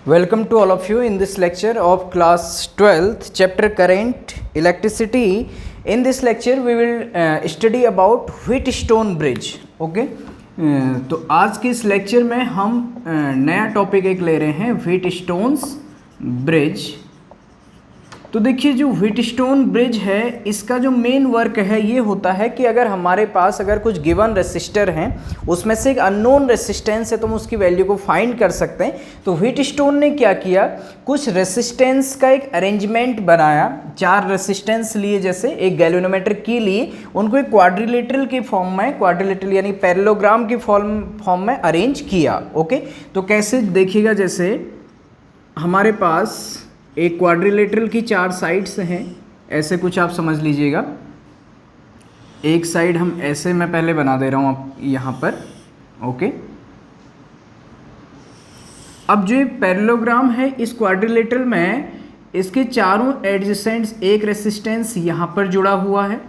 Welcome to all of you in this lecture of class 12th chapter current electricity. In this lecture we will study about Wheatstone bridge. Okay, तो आज के इस lecture में हम नया topic एक ले रहे हैं व्हीटस्टोन्स ब्रिज। तो देखिए जो व्हीटस्टोन ब्रिज है इसका जो मेन वर्क है ये होता है कि अगर हमारे पास अगर कुछ गिवन रेसिस्टर हैं उसमें से एक अननोन रेसिस्टेंस है तो हम उसकी वैल्यू को फाइंड कर सकते हैं। तो व्हीटस्टोन ने क्या किया, कुछ रेसिस्टेंस का एक अरेंजमेंट बनाया, चार रेसिस्टेंस लिए, जैसे एक गैल्वेनोमीटर की लिए, उनको एक क्वाड्रिलेटरल के फॉर्म में, क्वाड्रिलेटरल यानी पैरेललोग्राम के फॉर्म में अरेंज किया। ओके, तो कैसे देखिएगा, जैसे हमारे पास एक क्वाड्रिलेटरल की चार साइड्स हैं, ऐसे कुछ आप समझ लीजिएगा। एक साइड हम ऐसे मैं पहले बना दे रहा हूँ आप यहाँ पर। ओके, अब जो पैरेललोग्राम है इस क्वाड्रिलेटरल में इसके चारों एडजेसेंट्स, एक रेसिस्टेंस यहाँ पर जुड़ा हुआ है।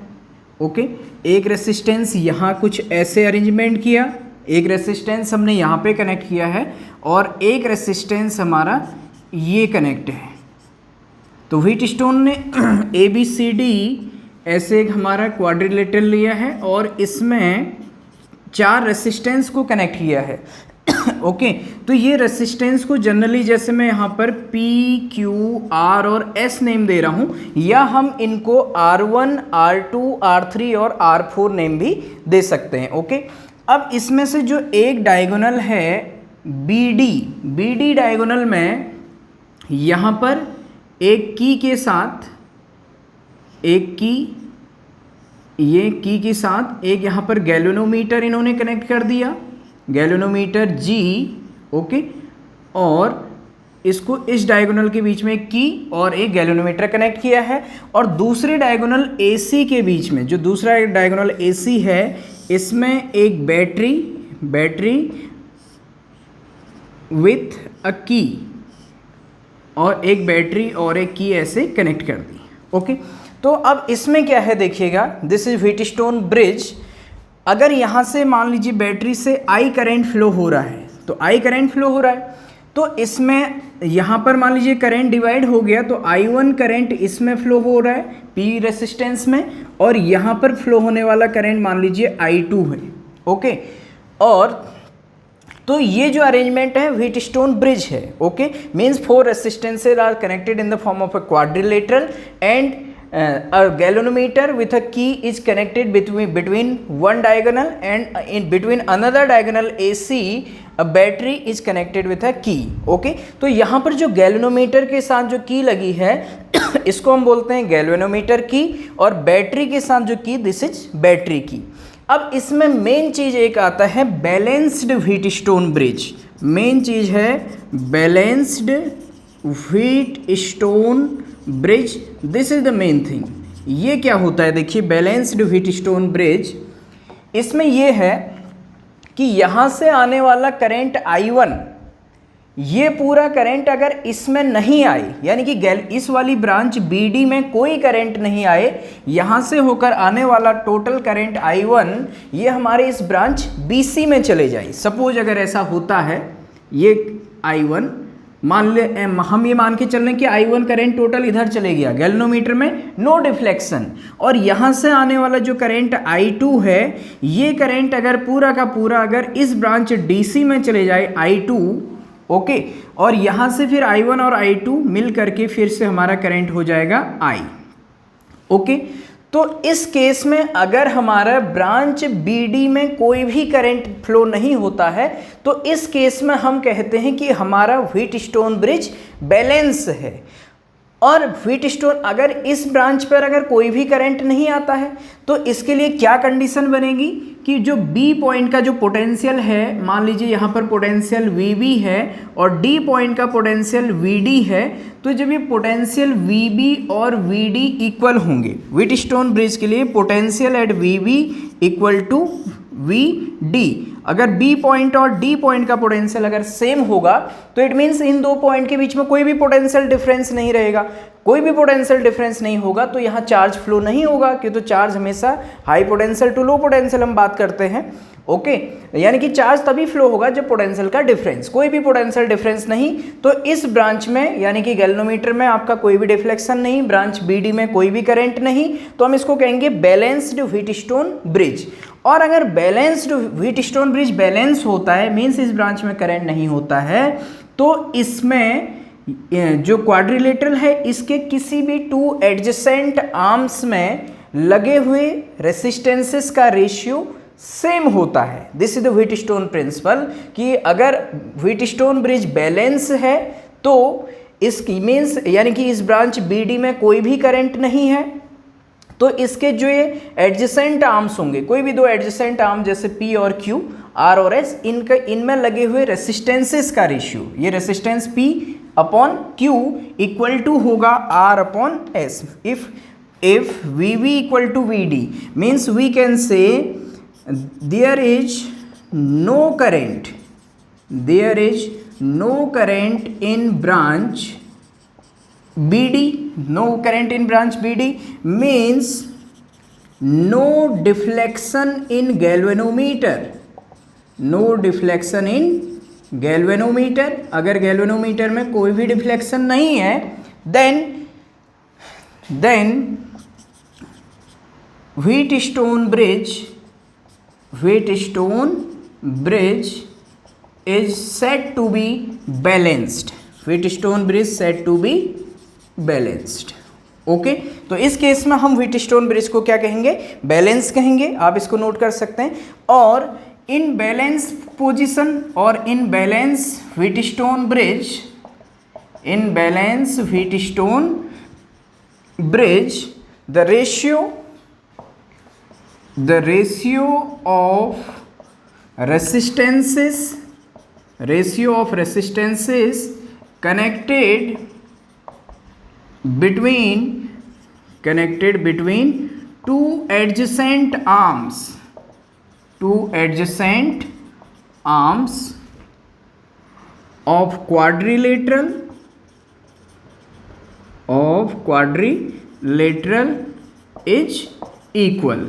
ओके, एक रेसिस्टेंस यहाँ कुछ ऐसे अरेंजमेंट किया, एक रेसिस्टेंस हमने यहाँ पे कनेक्ट किया है और एक रेसिस्टेंस हमारा ये कनेक्ट है। तो व्हीटस्टोन ने ABCD ऐसे एक हमारा क्वाड्रिलेटरल लिया है और इसमें चार रेसिस्टेंस को कनेक्ट किया है। ओके, तो ये रेसिस्टेंस को जनरली जैसे मैं यहाँ पर P, Q, R और S नेम दे रहा हूँ, या हम इनको R1, R2, R3 और R4 नेम भी दे सकते हैं। ओके, अब इसमें से जो एक डायगोनल है BD डायगोनल में यहाँ पर एक की के साथ, एक की, ये की के साथ एक यहाँ पर गैल्वेनोमीटर इन्होंने कनेक्ट कर दिया, गैल्वेनोमीटर G। ओके, और इसको इस डायगोनल के बीच में एक की और एक गैल्वेनोमीटर कनेक्ट किया है। और दूसरे डायगोनल AC के बीच में, जो दूसरा डायगोनल AC है, इसमें एक बैटरी विथ अ की, और एक बैटरी और एक की ऐसे कनेक्ट कर दी। ओके, तो अब इसमें क्या है देखिएगा, दिस इज व्हीटस्टोन ब्रिज। अगर यहाँ से मान लीजिए बैटरी से I करंट फ्लो हो रहा है, तो I करंट फ्लो हो रहा है, तो इसमें यहाँ पर मान लीजिए करंट डिवाइड हो गया, तो I1 करंट इसमें फ्लो हो रहा है P रेसिस्टेंस में, और यहाँ पर फ्लो होने वाला करंट मान लीजिए I2 है। ओके, और तो ये जो अरेंजमेंट है व्हीटस्टोन ब्रिज है। Okay, means four resistances are connected in the form of a quadrilateral and a galvanometer with a key is connected between one diagonal, and in between another diagonal AC a battery is connected with a key. Okay, तो यहाँ पर जो galvanometer के साथ जो की लगी है इसको हम बोलते हैं गैल्वेनोमीटर की, और बैटरी के साथ जो की, दिस इज बैटरी की। अब इसमें मेन चीज एक आता है बैलेंस्ड व्हीटस्टोन ब्रिज। मेन चीज है balanced Wheatstone bridge, this is the main thing. ये क्या होता है देखिए, बैलेंस्ड व्हीटस्टोन ब्रिज, इसमें ये है कि यहाँ से आने वाला करंट I1, ये पूरा करंट अगर इसमें नहीं आए, यानी कि इस वाली ब्रांच BD में कोई करंट नहीं आए, यहाँ से होकर आने वाला टोटल करंट I1 ये हमारे इस ब्रांच BC में चले जाए। सपोज अगर ऐसा होता है, ये I1 हम ये मान के चल रहे हैं कि I1 करंट टोटल इधर चले गया, गैल्वेनोमीटर में नो डिफ्लेक्शन, और यहाँ से आने वाला जो करंट I2 है, ये करंट अगर पूरा का पूरा अगर इस ब्रांच DC में चले जाए I2, ओके, और यहाँ से फिर I1 और I2 मिल करके फिर से हमारा करंट हो जाएगा I। ओके, तो इस केस में अगर हमारा ब्रांच BD में कोई भी करंट फ्लो नहीं होता है, तो इस केस में हम कहते हैं कि हमारा व्हीटस्टोन ब्रिज बैलेंस है। और व्हीटस्टोन अगर इस ब्रांच पर अगर कोई भी करंट नहीं आता है, तो इसके लिए क्या कंडीशन बनेगी कि जो B पॉइंट का जो पोटेंशियल है, मान लीजिए यहाँ पर पोटेंशियल VB है और D पॉइंट का पोटेंशियल VD है, तो जब ये पोटेंशियल VB और VD इक्वल होंगे, व्हीटस्टोन ब्रिज के लिए potential at VB equal to VD, अगर बी पॉइंट और डी पॉइंट का पोटेंशियल अगर सेम होगा तो इट मीन्स इन दो पॉइंट के बीच में कोई भी पोटेंशियल डिफरेंस नहीं रहेगा। कोई भी पोटेंशियल डिफरेंस नहीं होगा तो यहाँ चार्ज फ्लो नहीं होगा, क्योंकि तो चार्ज हमेशा high potential to low potential हम बात करते हैं। ओके, यानी कि चार्ज तभी फ्लो होगा जब पोटेंशियल का डिफरेंस, कोई भी पोटेंशियल डिफरेंस नहीं। तो इस ब्रांच में यानी कि गैल्वेनोमीटर में आपका कोई भी डिफ्लेक्शन नहीं, ब्रांच बीडी में कोई भी करंट नहीं, तो हम इसको कहेंगे बैलेंस्ड व्हीटस्टोन ब्रिज। और अगर बैलेंस्ड व्हीटस्टोन ब्रिज बैलेंस होता है मीन्स इस ब्रांच में करंट नहीं होता है, तो इसमें जो क्वाड्रिलेटरल है इसके किसी भी टू एडजेसेंट आर्म्स में लगे हुए रेसिस्टेंसेस का रेशियो सेम होता है। This is the Wheatstone principle कि अगर व्हीटस्टोन ब्रिज बैलेंस है तो इसकी मीन्स यानी कि इस ब्रांच बीडी में कोई भी करंट नहीं है, तो इसके जो ये एडजेसेंट आर्म्स होंगे, कोई भी दो एडजेसेंट आर्म जैसे पी और क्यू, आर और एस, इनमें लगे हुए रेसिस्टेंसेस का रेशियो, ये resistance P upon Q equal to होगा R upon S. If V V equal to V D means we can say there is no current in branch BD, no current in branch BD means no deflection in galvanometer, no deflection in galvanometer। अगर galvanometer में कोई भी deflection नहीं है then Wheatstone bridge is said to be balanced। Wheatstone bridge said to be balanced। Okay, तो इस case में हम व्हीटस्टोन ब्रिज को क्या कहेंगे, बैलेंस कहेंगे। आप इसको नोट कर सकते हैं। और इन बैलेंस पोजीशन और in balance Wheatstone bridge the ratio of resistances connected between two adjacent arms of quadrilateral is equal।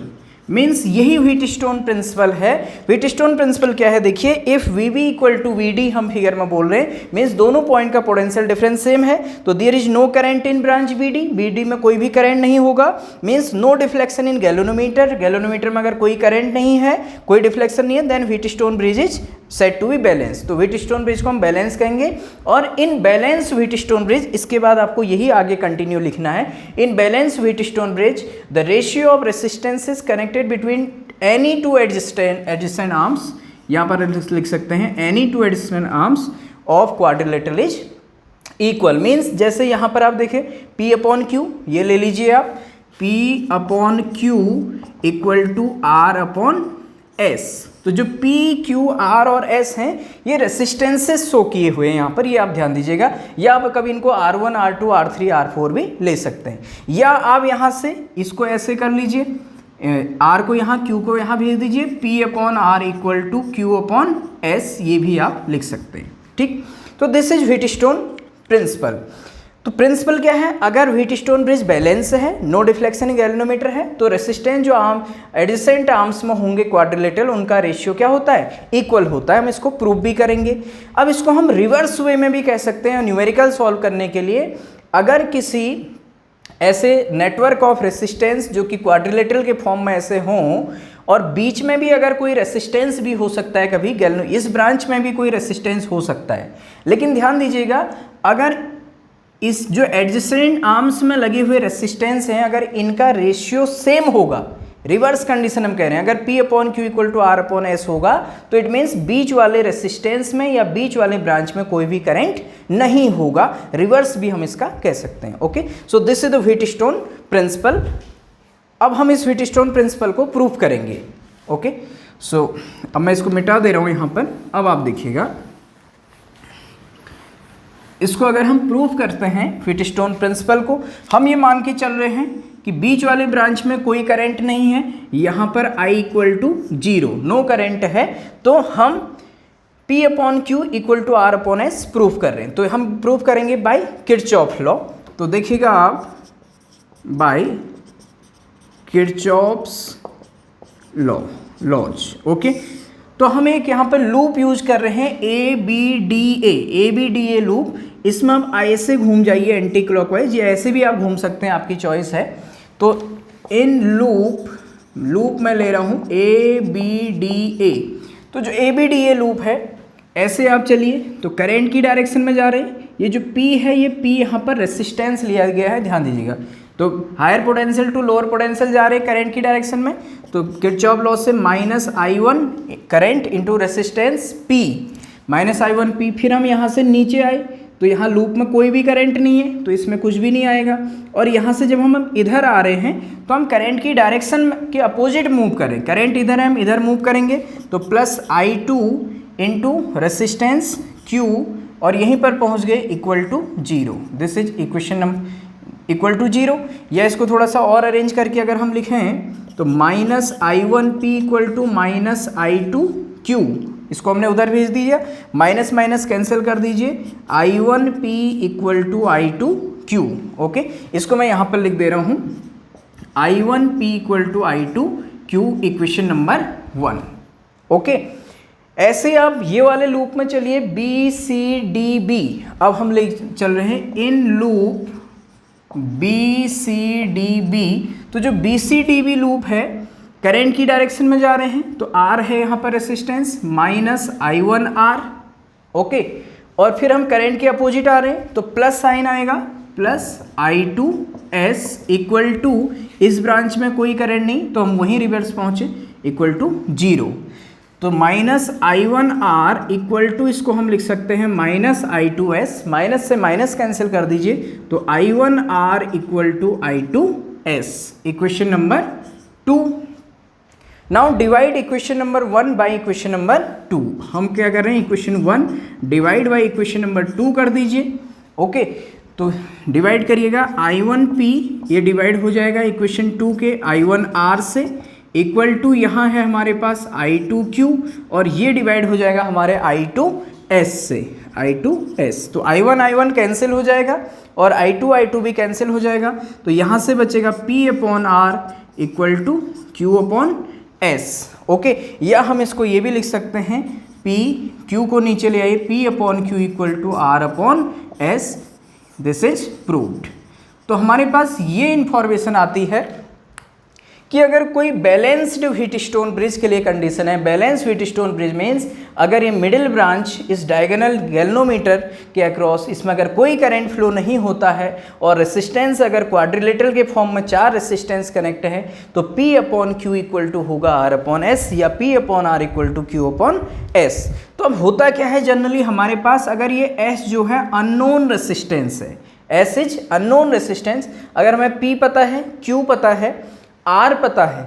Means यही व्हीटस्टोन प्रिंसिपल है। व्हीटस्टोन प्रिंसिपल क्या है, देखिए, if V B equal to V D हम figure में बोल रहे हैं, मीन्स दोनों पॉइंट का पोटेंशियल डिफरेंस सेम है, तो there is no current in branch BD में कोई भी करंट नहीं होगा। Means no deflection in galvanometer में अगर कोई करंट नहीं है, कोई डिफ्लेक्शन नहीं है, then Wheatstone bridge is said to be balance. तो व्हीटस्टोन ब्रिज को हम बैलेंस कहेंगे। और इन बैलेंस व्हीटस्टोन ब्रिज, इसके बाद आपको यही आगे कंटिन्यू लिखना है। In balance Wheatstone bridge the ratio of resistances connected between any two adjacent arms, यहाँ पर लिख सकते हैं any two adjacent arms of quadrilateral is equal. Means जैसे यहाँ पर आप देखें P अपॉन Q, ये ले लीजिए आप, P upon Q equal to R upon S। तो जो P, Q, R और S हैं ये रेसिस्टेंसेस शो किए हुए हैं यहाँ पर, ये आप ध्यान दीजिएगा। या आप कभी इनको R1, R2, R3, R4 भी ले सकते हैं, या आप यहाँ से इसको ऐसे कर लीजिए, R को यहाँ, Q को यहाँ भेज दीजिए, P upon R equal to Q upon S, ये भी आप लिख सकते हैं। ठीक, तो दिस इज व्हीटस्टोन प्रिंसिपल। तो प्रिंसिपल क्या है, अगर व्हीटस्टोन ब्रिज बैलेंस है, नो डिफ्लेक्शन इन गैल्वेनोमीटर है, तो रेसिस्टेंस जो आर्म एडजेसेंट आर्म्स में होंगे क्वाड्रिलेटरल, उनका रेशियो क्या होता है, इक्वल होता है। हम इसको प्रूव भी करेंगे। अब इसको हम रिवर्स वे में भी कह सकते हैं, न्यूमेरिकल सॉल्व करने के लिए। अगर किसी ऐसे नेटवर्क ऑफ रेसिस्टेंस जो कि क्वाड्रिलेटरल के फॉर्म में ऐसे हों, और बीच में भी अगर कोई रेसिस्टेंस भी हो सकता है, कभी इस ब्रांच में भी कोई रेसिस्टेंस हो सकता है, लेकिन ध्यान दीजिएगा, अगर इस जो एडजेसेंट आर्म्स में लगे हुए रेसिस्टेंस हैं, अगर इनका रेशियो सेम होगा, रिवर्स कंडीशन हम कह रहे हैं, अगर P upon Q equal to R upon S होगा, तो इट मीन्स बीच वाले रेसिस्टेंस में या बीच वाले ब्रांच में कोई भी करंट नहीं होगा। रिवर्स भी हम इसका कह सकते हैं। Okay, so this is the Wheatstone principle. अब हम इस व्हीटस्टोन प्रिंसिपल को प्रूव करेंगे। ओके, सो अब मैं इसको मिटा दे रहा हूँ यहाँ पर। अब आप देखिएगा, इसको अगर हम प्रूव करते हैं व्हीटस्टोन प्रिंसिपल को, हम ये मान के चल रहे हैं कि बीच वाले ब्रांच में कोई करंट नहीं है, यहाँ पर I equal to 0, no current है, तो हम P upon Q equal to R upon S proof कर रहे हैं। तो हम प्रूफ करेंगे बाय किरचॉफ लॉ। तो देखिएगा आप बाय किरचॉफ्स लॉज, ओके। तो हम एक यहाँ पर लूप यूज कर रहे हैं ABDA लूप। इसमें हम ऐसे घूम जाइए एंटी क्लॉकवाइज, या ऐसे भी आप घूम सकते हैं, आपकी चॉइस है। तो इन लूप मैं ले रहा हूँ ABDA। तो जो ABDA लूप है, ऐसे आप चलिए तो करंट की डायरेक्शन में जा रहे हैं। ये जो P है, ये P यहाँ पर रेसिस्टेंस लिया गया है, ध्यान दीजिएगा। तो higher potential to lower potential जा रहे हैं करंट की डायरेक्शन में। तो किरचॉफ लॉ से -I1 current into resistance P, -I1P। फिर हम यहाँ से नीचे आए तो यहाँ लूप में कोई भी करंट नहीं है, तो इसमें कुछ भी नहीं आएगा। और यहाँ से जब हम इधर आ रहे हैं तो हम करंट की डायरेक्शन के अपोजिट मूव करें। करंट इधर है, हम इधर मूव करेंगे, तो +I2 इंटू रेसिस्टेंस Q, और यहीं पर पहुँच गए equal to 0। This is equation number equal to 0। या इसको थोड़ा सा और अरेंज करके अगर हम लिखें तो -I1P इक्वल टू -I2Q, इसको हमने उधर भेज दीजिए, माइनस माइनस कैंसिल कर दीजिए, I1P equal to I2Q, okay. इसको मैं यहाँ पर लिख दे रहा हूँ I1P equal to I2Q, equation number 1, okay. ऐसे आप ये वाले लूप में चलिए BCDB। अब हम ले चल रहे हैं इन लूप BCDB। तो जो BCDB लूप है, करंट की डायरेक्शन में जा रहे हैं, तो R है यहाँ पर रेसिस्टेंस -I1R, ओके। और फिर हम करंट के अपोजिट आ रहे हैं, तो प्लस साइन आएगा, +I2S इक्वल टू, इस ब्रांच में कोई करंट नहीं तो हम वहीं रिवर्स पहुँचे, इक्वल टू 0। तो -I1R इक्वल टू, इसको हम लिख सकते हैं -I2S, माइनस से माइनस कैंसिल कर दीजिए, तो I1R equal to I2S, equation number 2। Now divide equation number 1 by equation number 2। हम क्या कर रहे हैं, equation 1 divide by equation number 2 कर दीजिए, ओके। तो डिवाइड करिएगा, I1P ये डिवाइड हो जाएगा इक्वेशन 2 के I1R से, इक्वल टू यहाँ है हमारे पास I2Q, और ये डिवाइड हो जाएगा हमारे I2S से, I2S। तो I1 कैंसिल हो जाएगा और I2 भी कैंसिल हो जाएगा, तो यहाँ से बचेगा P upon R equal to Q upon S, okay. या हम इसको ये भी लिख सकते हैं, P, Q को नीचे ले आइए, P upon Q equal to R upon S, this is proved. तो हमारे पास ये इंफॉर्मेशन आती है कि अगर कोई बैलेंस्ड व्हीटस्टोन ब्रिज के लिए कंडीशन है। बैलेंस व्हीटस्टोन ब्रिज मीन्स अगर ये मिडिल ब्रांच इस डायगोनल गैल्वेनोमीटर के अक्रॉस, इसमें अगर कोई करंट फ्लो नहीं होता है और रेसिस्टेंस अगर क्वाड्रिलेटरल के फॉर्म में 4 रेसिस्टेंस कनेक्ट है, तो P upon Q equal to होगा R अपॉन S, या P upon R equal to Q upon S। तो अब होता क्या है, जनरली हमारे पास अगर ये S जो है अननोन रेसिस्टेंस है, S इज अननोन रेसिस्टेंस, अगर हमें P पता है, Q पता है, R पता है,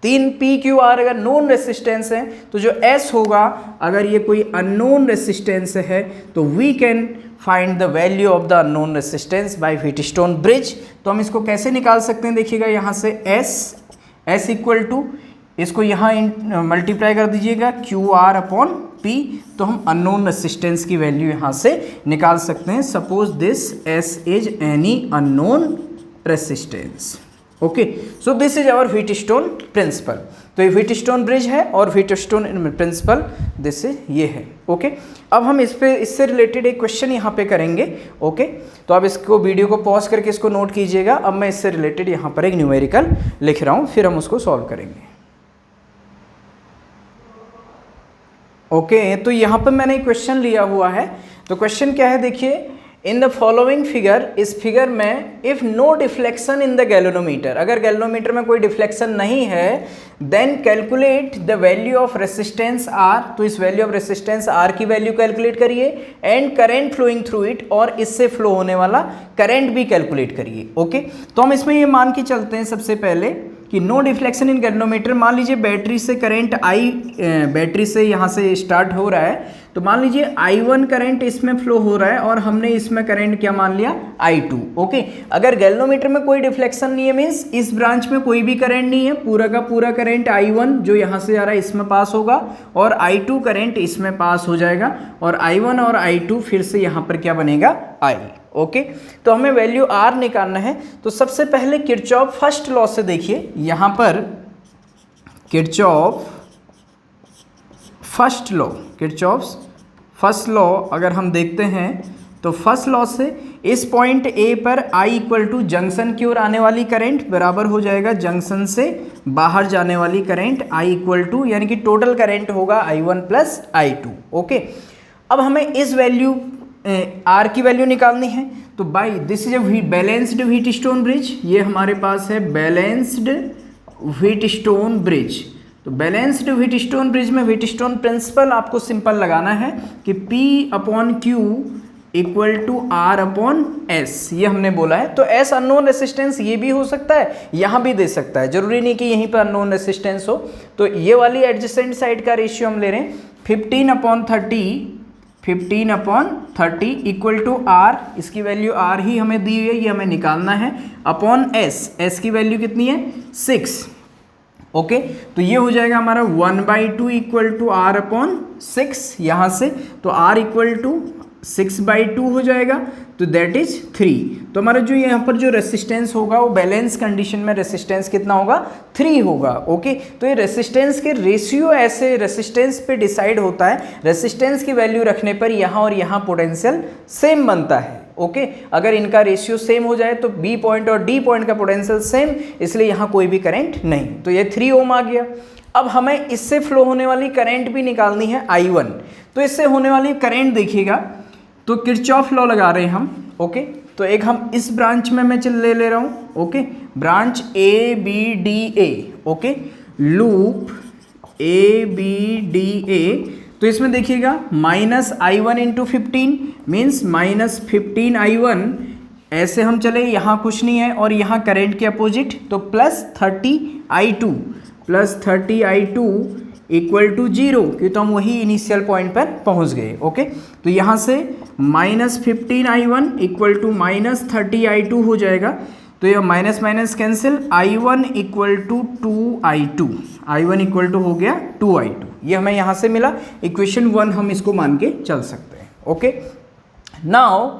3 PQR अगर नोन रेसिस्टेंस है, तो जो S होगा, अगर ये कोई अननोन रेसिस्टेंस है, तो we can find the value of the unknown resistance by Wheatstone bridge. तो हम इसको कैसे निकाल सकते हैं, देखिएगा यहाँ से S इक्वल टू, इसको यहाँ मल्टीप्लाई कर दीजिएगा QR अपॉन P, तो हम अननोन रेसिस्टेंस की वैल्यू यहाँ से निकाल सकते हैं। Suppose this S is any unknown resistance, okay. So this is our Wheatstone principle. तो ये व्हीटस्टोन ब्रिज है और व्हीटस्टोन प्रिंसिपल दिस ये है, ओके। अब हम इससे रिलेटेड एक क्वेश्चन यहाँ पे करेंगे, ओके। तो आप इसको वीडियो को पॉज करके इसको नोट कीजिएगा। अब मैं इससे रिलेटेड यहाँ पर एक न्यूमेरिकल लिख रहा हूँ, फिर हम उसको सॉल्व करेंगे, ओके। तो यहाँ पर मैंने एक क्वेश्चन लिया हुआ है। तो क्वेश्चन क्या है, देखिए, इन द फॉलोइंग फिगर, इस फिगर में if no deflection in the galvanometer, अगर गैल्वेनोमीटर में कोई डिफ्लेक्शन नहीं है, then calculate the value of resistance R। तो इस वैल्यू ऑफ रेसिस्टेंस R की वैल्यू कैलकुलेट करिए, and current flowing through it, और इससे फ्लो होने वाला करंट भी कैलकुलेट करिए, ओके। तो हम इसमें ये मान के चलते हैं सबसे पहले कि नो डिफ्लेक्शन इन गैल्वेनोमीटर। मान लीजिए बैटरी से करंट बैटरी से यहाँ से स्टार्ट हो रहा है, तो मान लीजिए I1 करंट इसमें फ्लो हो रहा है और हमने इसमें करंट क्या मान लिया, I2। ओके, अगर गैल्वेनोमीटर में कोई डिफ्लेक्शन नहीं है, मीन्स इस ब्रांच में कोई भी करंट नहीं है, पूरा का पूरा करंट I1 जो यहाँ से आ रहा है इसमें पास होगा और I2 करंट इसमें पास हो जाएगा और I1 और I2 फिर से यहाँ पर क्या बनेगा, I। ओके, तो हमें वैल्यू R निकालना है। तो सबसे पहले किरचॉफ फर्स्ट लॉ से देखिए, यहाँ पर Kirchhoff first law, Kirchhoff first law अगर हम देखते हैं तो फर्स्ट लॉ से इस पॉइंट ए पर I इक्वल टू जंक्शन की ओर आने वाली करंट बराबर हो जाएगा जंक्शन से बाहर जाने वाली करंट I इक्वल टू, यानी कि टोटल करंट होगा I1 प्लस I2। ओके, अब हमें इस वैल्यू R की वैल्यू निकालनी है। तो by this is a balanced Wheatstone bridge, ये हमारे पास है बैलेंस्ड व्हीटस्टोन ब्रिज। तो बैलेंस्ड व्हीटस्टोन ब्रिज में व्हीटस्टोन प्रिंसिपल आपको सिंपल लगाना है कि P/Q इक्वल टू R/S, ये हमने बोला है। तो S अननोन रेसिस्टेंस ये भी हो सकता है, यहाँ भी दे सकता है, जरूरी नहीं कि यहीं पर अननोन रेसिस्टेंस हो। तो ये वाली एडजेसेंट साइड का रेशियो हम ले रहे हैं 15/30 इक्वल टू R, इसकी वैल्यू R ही हमें दी हुई है, ये हमें निकालना है, अपॉन S की वैल्यू कितनी है, 6। ओके, तो ये हो जाएगा हमारा 1/2 इक्वल टू R/6 यहाँ से, तो R इक्वल टू 6/2 हो जाएगा, तो दैट इज 3। तो हमारा जो यहाँ पर जो रेसिस्टेंस होगा वो बैलेंस कंडीशन में रेसिस्टेंस कितना होगा, 3 होगा। ओके, तो ये रेसिस्टेंस के रेशियो ऐसे रेसिस्टेंस पे डिसाइड होता है, रेसिस्टेंस की वैल्यू रखने पर यहाँ और यहाँ पोटेंशियल सेम बनता है। ओके, अगर इनका रेशियो सेम हो जाए तो बी पॉइंट और डी पॉइंट का पोटेंशियल सेम, इसलिए यहाँ कोई भी करंट नहीं, तो ये 3 ओम आ गया। अब हमें इससे फ्लो होने वाली करंट भी निकालनी है I1। तो इससे होने वाली करंट देखिएगा, तो किरचॉफ लॉ लगा रहे हैं हम। ओके, तो एक हम इस ब्रांच में मैं ले रहा हूँ। Okay, branch ABDA, okay, loop ABDA। तो इसमें देखिएगा -I1 इंटू 15 मीन्स -15I1, ऐसे हम चले, यहाँ कुछ नहीं है और यहाँ करंट के अपोजिट, तो +30I2 इक्वल टू 0, क्योंकि तो हम वही इनिशियल पॉइंट पर पहुँच गए। ओके, तो यहाँ से -15I1 इक्वल टू -30I2 हो जाएगा, तो ये minus minus cancel, I1 equal to 2I2, I1 equal to हो गया 2I2, ये हमें यहाँ से मिला। इक्वेशन 1 हम इसको मान के चल सकते हैं। ओके, नाउ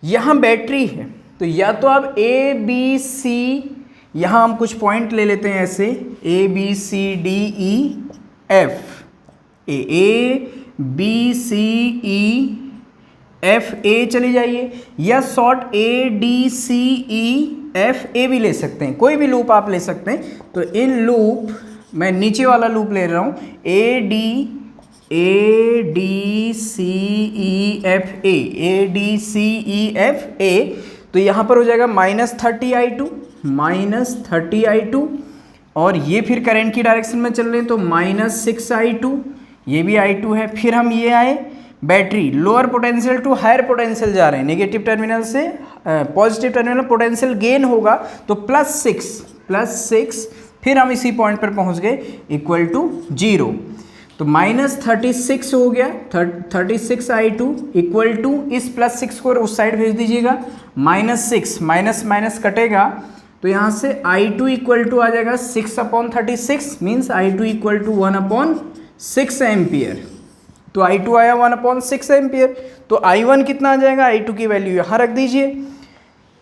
यहाँ बैटरी है, तो या तो आप ABC, यहाँ हम कुछ पॉइंट ले लेते हैं ऐसे ABCDEF, ABCEFA चली जाइए, या शॉर्ट ADCEFA भी ले सकते हैं, कोई भी लूप आप ले सकते हैं। तो इन लूप मैं नीचे वाला लूप ले रहा हूँ ADCEFA, तो यहाँ पर हो जाएगा -30I2 और ये फिर करंट की डायरेक्शन में चल रहे हैं, तो -6I2, ये भी I2 है। फिर हम ये आए battery, lower potential to higher potential जा रहे हैं, नेगेटिव टर्मिनल से पॉजिटिव टर्मिनल पोटेंशियल गेन होगा, तो +6, फिर हम इसी पॉइंट पर पहुंच गए इक्वल टू 0, तो -36 हो गया, 36I2 इक्वल टू, इस +6 को उस साइड भेज दीजिएगा, -6 माइनस कटेगा, तो यहाँ से I2 इक्वल टू आ जाएगा 6/36 means I2 equal to 1/6 ampere. तो I2 आया 1/6 एम्पियर, तो I1 कितना आ जाएगा, I2 की वैल्यू यहाँ रख दीजिए,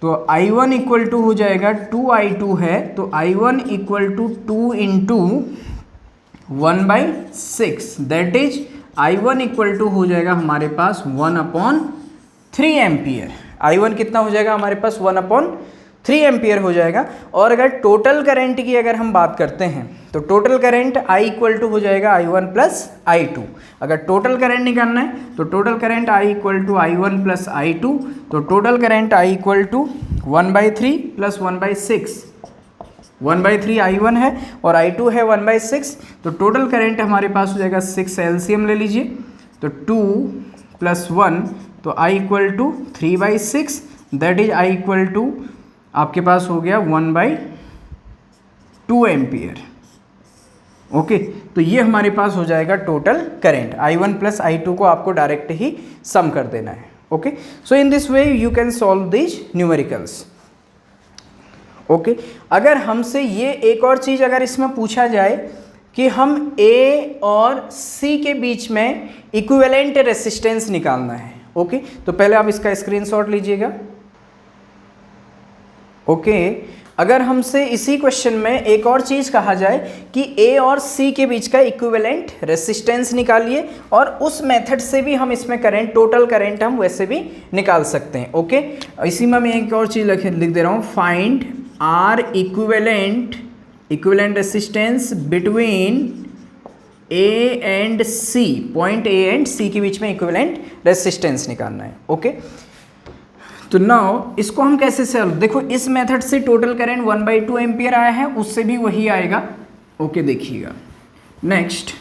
तो I1 इक्वल टू हो जाएगा 2I2 है, तो I1 equal to 2 into 1/6, that is I1 equal to हो जाएगा हमारे पास 1/3 एम्पियर। I1 कितना हो जाएगा हमारे पास, 1/3 एम्पियर हो जाएगा। और अगर टोटल करंट की अगर हम बात करते हैं, तो total current I equal to हो जाएगा I1 प्लस I2। अगर टोटल करंट निकालना है तो total current I equal to I1 plus I2, तो total current I equal to 1/3 plus 1/6, 1/3 I1 है और I2 है 1/6, तो टोटल करंट हमारे पास हो जाएगा 6, एलसीएम ले लीजिए, तो 2 + 1, तो I equal to 3/6, that is I equal to आपके पास हो गया 1/2 एम्पियर। ओके, तो ये हमारे पास हो जाएगा total current. I1 plus I2 को आपको डायरेक्ट ही सम कर देना है। Okay, so in this way you can solve these numericals. Okay, अगर हमसे ये एक और चीज़ अगर इसमें पूछा जाए कि हम A और C के बीच में इक्विवेलेंट रेसिस्टेंस निकालना है। ओके, तो पहले आप इसका स्क्रीनशॉट लीजिएगा। ओके, अगर हमसे इसी क्वेश्चन में एक और चीज़ कहा जाए कि A और C के बीच का इक्विवेलेंट रेसिस्टेंस निकालिए, और उस मेथड से भी हम इसमें करंट, टोटल करंट हम वैसे भी निकाल सकते हैं। ओके, इसी में मैं एक और चीज़ लिख दे रहा हूँ, find R equivalent resistance between A and C, point A and C के बीच में इक्विवेलेंट रेसिस्टेंस निकालना है। ओके, तो नाउ इसको हम कैसे सॉल्व, देखो इस मेथड से टोटल करंट 1/2 एम्पियर आया है, उससे भी वही आएगा। ओके, देखिएगा नेक्स्ट,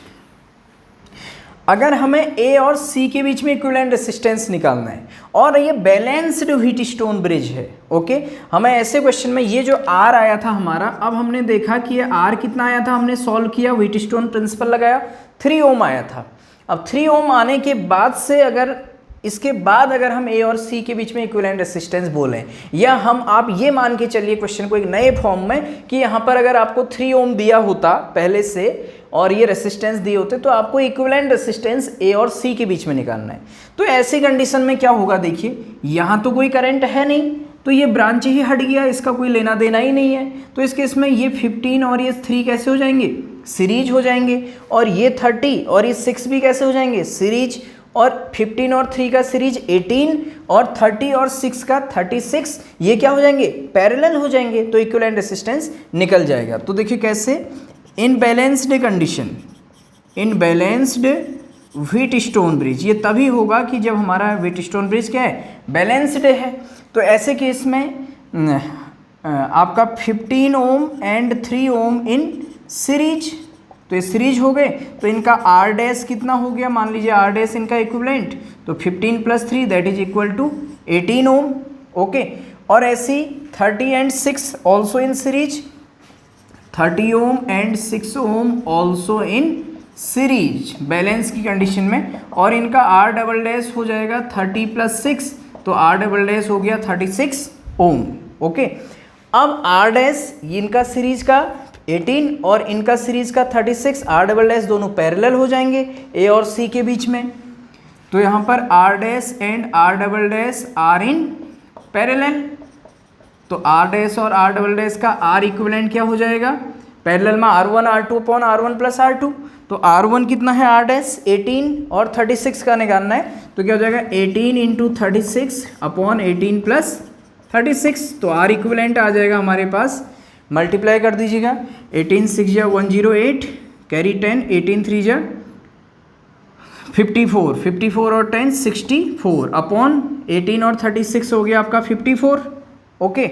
अगर हमें A और C के बीच में इक्विवेलेंट रेसिस्टेंस निकालना है और ये बैलेंस्ड व्हीटस्टोन ब्रिज है। ओके, हमें ऐसे क्वेश्चन में ये जो R आया था हमारा, अब हमने देखा कि ये R कितना आया था, हमने सॉल्व किया, व्हीटस्टोन प्रिंसिपल लगाया, 3 ओम आया था। अब 3 ओम आने के बाद से अगर इसके बाद अगर हम A और C के बीच में इक्विवेलेंट रेसिस्टेंस बोलें, या हम आप ये मान के चलिए क्वेश्चन को एक नए फॉर्म में कि यहाँ पर अगर आपको 3 ओम दिया होता पहले से और ये रेसिस्टेंस दिए होते, तो आपको इक्विवेलेंट रेसिस्टेंस A और C के बीच में निकालना है। तो ऐसी कंडीशन में क्या होगा, देखिए यहाँ तो कोई करंट है नहीं, तो ये ब्रांच ही हट गया, इसका कोई लेना देना ही नहीं है। तो इस केस में ये 15 और ये 3 कैसे हो जाएंगे, सीरीज हो जाएंगे, और ये 30 और ये 6 भी कैसे हो जाएंगे, सीरीज, और 15 और 3 का सीरीज 18, और 30 और 6 का 36, ये क्या हो जाएंगे, पैरेलल हो जाएंगे, तो इक्विवेलेंट रेसिस्टेंस निकल जाएगा। तो देखिए कैसे, इन बैलेंस्ड कंडीशन, इन बैलेंस्ड व्हीटस्टोन ब्रिज, ये तभी होगा कि जब हमारा व्हीटस्टोन ब्रिज क्या है, बैलेंस्ड है। तो ऐसे केस में आपका 15 ohm and 3 Om in series, तो ये सीरीज हो गए, तो इनका R डैश कितना हो गया, मान लीजिए R डैश इनका इक्विवेलेंट, तो 15 + 3 that is equal to 18 ohm. Okay, और ऐसी 30 and 6 also in series, 30 ohm and 6 ohm also in series, balance की कंडीशन में, और इनका R डबल डैश हो जाएगा 30 + 6, तो R डबल डैश हो गया 36 ओम। ओके, अब R डैश इनका सीरीज का 18 और इनका सीरीज का 36, R डबल डैश दोनों पैरेलल हो जाएंगे A और C के बीच में, तो यहाँ पर R dash and R double dash are in parallel, तो R डैश और R डबल डैश का R इक्विवेलेंट क्या हो जाएगा, पैरेलल में R1 R2 upon R1 + R2, तो R1 कितना है, R डैश 18 और 36 का निकालना है, तो क्या हो जाएगा 18 × 36 अपॉन 18 + 36, तो R इक्विवेलेंट आ जाएगा हमारे पास, मल्टीप्लाई कर दीजिएगा, 18 × 6 = 108, कैरी 10, 18 × 3 = 54, 54 और 10 64 अपॉन 18 और 36 हो गया आपका 54। ओके,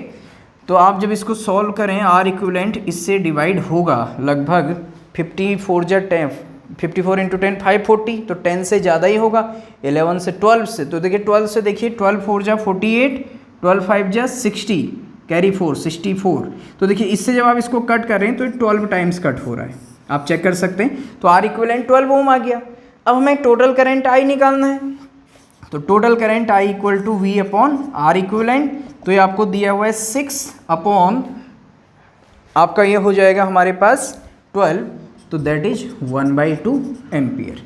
तो आप जब इसको सॉल्व करें, R इक्विवेलेंट इससे डिवाइड होगा लगभग 54 × 10, 54 × 10 540, तो 10 से ज़्यादा ही होगा, 11 से 12 से, तो देखिए 12 से, देखिए 12 4 = 48, 12 5 = 60, कैरी 4 64, तो देखिए इससे जब आप इसको कट कर रहे हैं तो 12 टाइम्स कट हो रहा है, आप चेक कर सकते हैं, तो R इक्विवेलेंट 12 ओम आ गया। अब हमें टोटल करंट I निकालना है, तो total current I = V upon R equivalent, तो ये आपको दिया हुआ है 6 अपॉन आपका ये हो जाएगा हमारे पास 12, तो दैट इज 1/2 एम्पियर।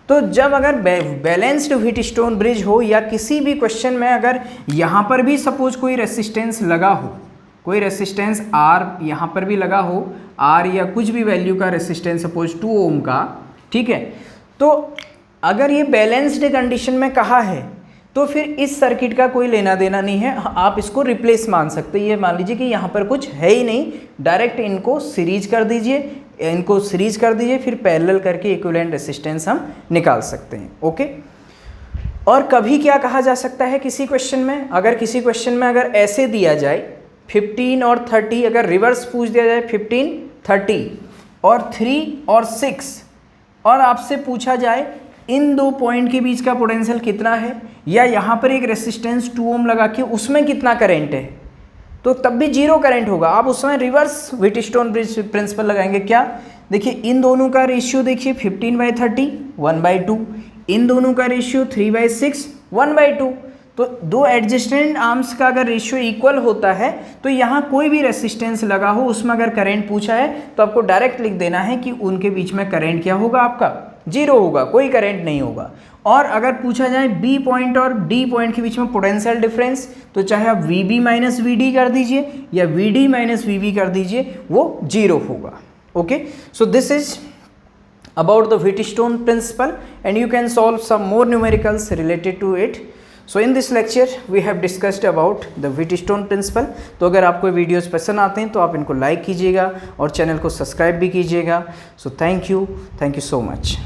तो जब अगर बैलेंस्ड व्हीटस्टोन ब्रिज हो, या किसी भी क्वेश्चन में अगर यहाँ पर भी सपोज कोई रेसिस्टेंस लगा हो, कोई रेसिस्टेंस R यहाँ पर भी लगा हो, R या कुछ भी वैल्यू का रेसिस्टेंस सपोज 2 ओम का, ठीक है, तो अगर ये बैलेंस्ड कंडीशन में कहा है, तो फिर इस सर्किट का कोई लेना देना नहीं है, आप इसको रिप्लेस मान सकते हैं। ये मान लीजिए कि यहाँ पर कुछ है ही नहीं, डायरेक्ट इनको सीरीज कर दीजिए, इनको सीरीज कर दीजिए, फिर पैरेलल करके इक्विवेलेंट रेसिस्टेंस हम निकाल सकते हैं। ओके, और कभी क्या कहा जा सकता है किसी क्वेश्चन में, अगर किसी क्वेश्चन में अगर ऐसे दिया जाए 15 और 30, अगर रिवर्स पूछ दिया जाए 15 30 और 3 और 6, और आपसे पूछा जाए इन दो पॉइंट के बीच का पोटेंशियल कितना है, या यहाँ पर एक रेसिस्टेंस 2 ओम लगा के उसमें कितना करंट है, तो तब भी जीरो करंट होगा। आप उसमें रिवर्स व्हीटस्टोन ब्रिज प्रिंसिपल लगाएंगे, क्या देखिए इन दोनों का रेशियो देखिए 15/30 1/2, इन दोनों का रेशियो 3/6 1/2। तो दो एडजस्टेंट आर्म्स का अगर रेशियो इक्वल होता है तो यहाँ कोई भी रेसिस्टेंस लगा हो उसमें अगर करंट पूछा है तो आपको डायरेक्ट लिख देना है कि उनके बीच में करंट क्या होगा, आपका 0 होगा, कोई करंट नहीं होगा। और अगर पूछा जाए बी पॉइंट और डी पॉइंट के बीच में पोटेंशियल डिफरेंस, तो चाहे आप वीबी माइनस वीडी कर दीजिए या वीडी माइनस वीबी कर दीजिए, वो 0 होगा। Okay, so this is about the Wheatstone principle and you can solve some more numericals related to it. So in this lecture we have discussed about the Wheatstone principle. तो अगर आपको videos पसंद आते हैं तो आप इनको लाइक कीजिएगा और चैनल को सब्सक्राइब भी कीजिएगा। So thank you so much.